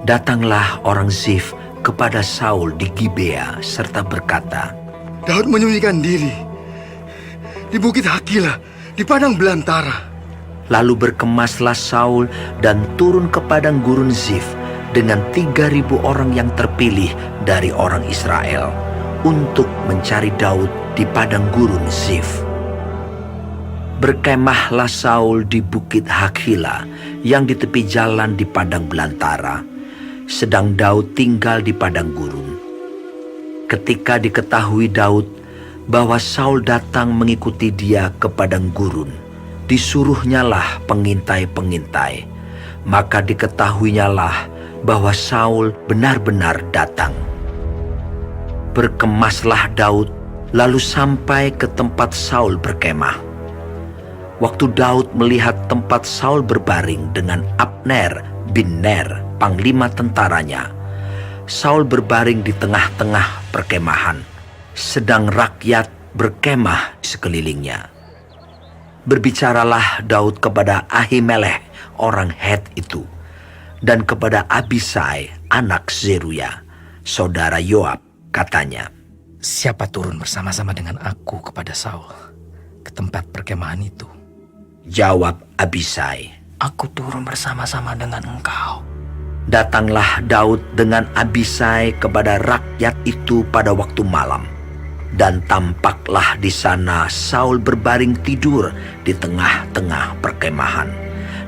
Datanglah orang Zif kepada Saul di Gibea serta berkata, Daud menyembunyikan diri di Bukit Hakila, di padang belantara. Lalu berkemaslah Saul dan turun ke padang gurun Zif dengan 3.000 orang yang terpilih dari orang Israel untuk mencari Daud di padang gurun Zif. Berkemahlah Saul di Bukit Hakila yang di tepi jalan di padang belantara, sedang Daud tinggal di padang gurun. Ketika diketahui Daud bahwa Saul datang mengikuti dia ke padang gurun, disuruhnyalah pengintai-pengintai, maka diketahuinyalah bahwa Saul benar-benar datang. Berkemaslah Daud lalu sampai ke tempat Saul berkemah. Waktu Daud melihat tempat Saul berbaring dengan Abner bin Ner, panglima tentaranya, Saul berbaring di tengah-tengah perkemahan, sedang rakyat berkemah di sekelilingnya. Berbicaralah Daud kepada Ahimelech orang Het itu, dan kepada Abisai anak Zeruya, saudara Yoab, katanya, Siapa turun bersama-sama dengan aku kepada Saul ke tempat perkemahan itu? Jawab Abisai, Aku turun bersama-sama dengan engkau. Datanglah Daud dengan Abisai kepada rakyat itu pada waktu malam, dan tampaklah di sana Saul berbaring tidur di tengah-tengah perkemahan,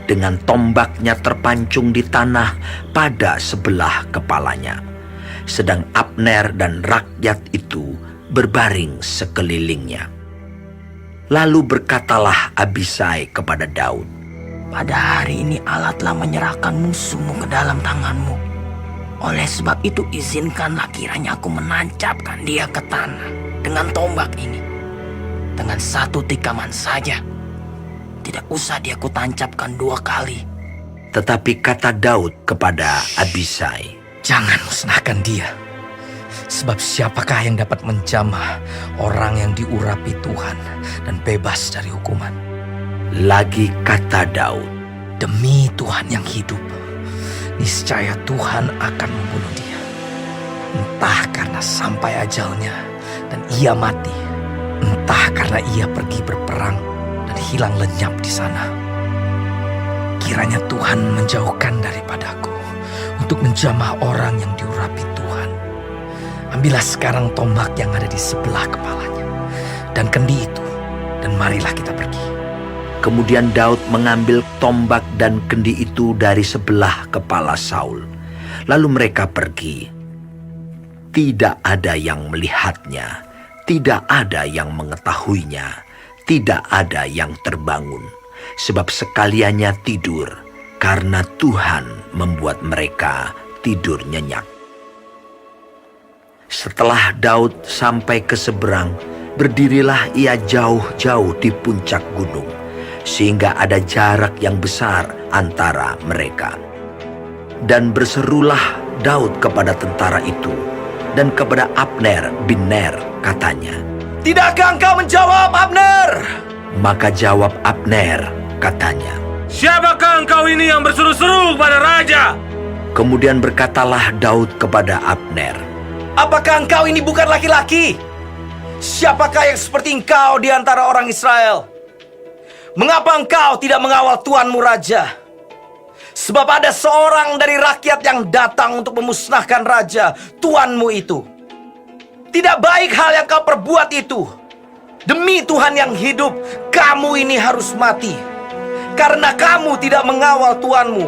dengan tombaknya terpancung di tanah pada sebelah kepalanya, sedang Abner dan rakyat itu berbaring sekelilingnya. Lalu berkatalah Abisai kepada Daud, Pada hari ini Allah telah menyerahkan musuhmu ke dalam tanganmu. Oleh sebab itu izinkanlah kiranya aku menancapkan dia ke tanah dengan tombak ini, dengan satu tikaman saja. Tidak usah dia kutancapkan 2 kali. Tetapi kata Daud kepada Abisai, Jangan musnahkan dia. Sebab siapakah yang dapat menjamah orang yang diurapi Tuhan dan bebas dari hukuman? lagi kata Daud, Demi Tuhan yang hidup, niscaya Tuhan akan membunuh dia. Entah karena sampai ajalnya dan ia mati, entah karena ia pergi berperang dan hilang lenyap di sana. Kiranya Tuhan menjauhkan daripadaku untuk menjamah orang yang diurapi Tuhan. Ambillah sekarang tombak yang ada di sebelah kepalanya dan kendi itu, dan marilah kita pergi. Kemudian Daud mengambil tombak dan kendi itu dari sebelah kepala Saul. Lalu mereka pergi. Tidak ada yang melihatnya, tidak ada yang mengetahuinya, tidak ada yang terbangun, sebab sekaliannya tidur, karena Tuhan membuat mereka tidur nyenyak. Setelah Daud sampai ke seberang, berdirilah ia jauh-jauh di puncak gunung, sehingga ada jarak yang besar antara mereka. Dan berserulah Daud kepada tentara itu dan kepada Abner bin Ner, katanya, Tidakkah engkau menjawab, Abner? Maka jawab Abner, katanya, Siapakah engkau ini yang berseru-seru pada raja? Kemudian berkatalah Daud kepada Abner, Apakah engkau ini bukan laki-laki? Siapakah yang seperti engkau di antara orang Israel? Mengapa engkau tidak mengawal tuanmu raja? Sebab ada seorang dari rakyat yang datang untuk memusnahkan raja, tuanmu itu. Tidak baik hal yang kau perbuat itu. Demi Tuhan yang hidup, kamu ini harus mati. Karena kamu tidak mengawal tuanmu,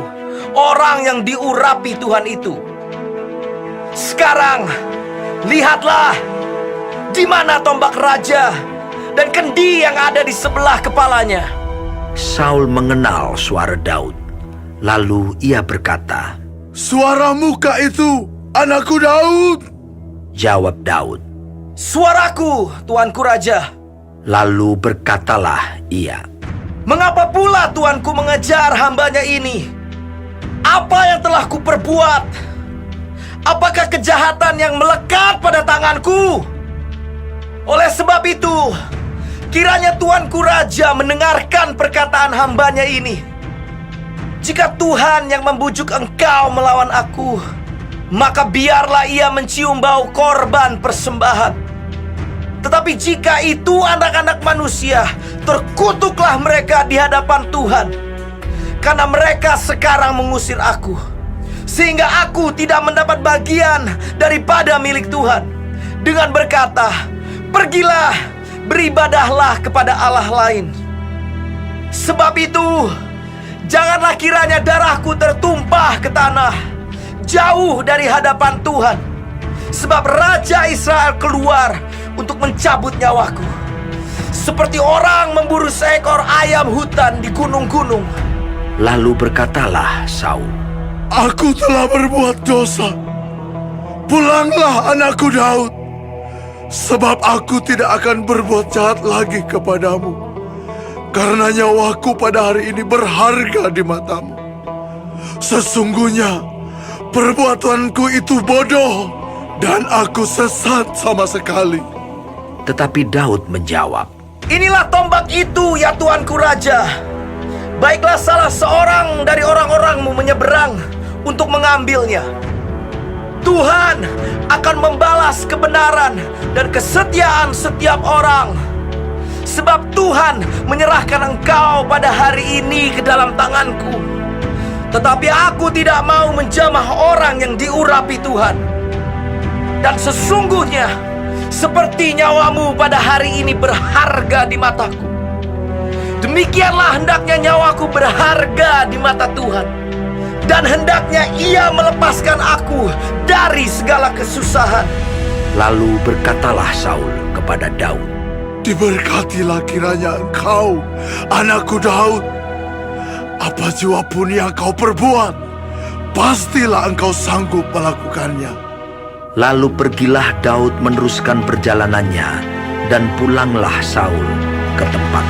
orang yang diurapi Tuhan itu. Sekarang, lihatlah, di mana tombak raja dan kendi yang ada di sebelah kepalanya. Saul mengenal suara Daud. Lalu ia berkata, Suaramu kah itu, anakku Daud? Jawab Daud. Suaraku, tuanku raja. Lalu berkatalah ia, Mengapa pula tuanku mengejar hambanya ini? Apa yang telah kuperbuat? Apakah kejahatan yang melekat pada tanganku? Oleh sebab itu, kiranya tuanku raja mendengarkan perkataan hambanya ini. Jika Tuhan yang membujuk engkau melawan aku, maka biarlah ia mencium bau korban persembahan. Tetapi jika itu anak-anak manusia, terkutuklah mereka di hadapan Tuhan, karena mereka sekarang mengusir aku, sehingga aku tidak mendapat bagian daripada milik Tuhan, dengan berkata, pergilah, beribadahlah kepada Allah lain. Sebab itu, janganlah kiranya darahku tertumpah ke tanah, jauh dari hadapan Tuhan. Sebab Raja Israel keluar untuk mencabut nyawaku, seperti orang memburu seekor ayam hutan di gunung-gunung. Lalu berkatalah Saul, Aku telah berbuat dosa. Pulanglah anakku Daud, sebab aku tidak akan berbuat jahat lagi kepadamu. Karena nyawaku pada hari ini berharga di matamu. Sesungguhnya perbuatanku itu bodoh, dan aku sesat sama sekali. tetapi Daud menjawab, Inilah tombak itu, ya Tuanku Raja. Baiklah salah seorang dari orang-orangmu menyeberang untuk mengambilnya. Tuhan akan membalas kebenaran dan kesetiaan setiap orang. Sebab Tuhan menyerahkan engkau pada hari ini ke dalam tanganku. Tetapi aku tidak mau menjamah orang yang diurapi Tuhan. Dan sesungguhnya, seperti nyawamu pada hari ini berharga di mataku, demikianlah hendaknya nyawaku berharga di mata Tuhan. Dan hendaknya ia melepaskan aku dari segala kesusahan. lalu berkatalah Saul kepada Daud, Diberkatilah kiranya engkau, anakku Daud. Apa jua pun yang kau perbuat, pastilah engkau sanggup melakukannya. Lalu pergilah Daud meneruskan perjalanannya, dan pulanglah Saul ke tempat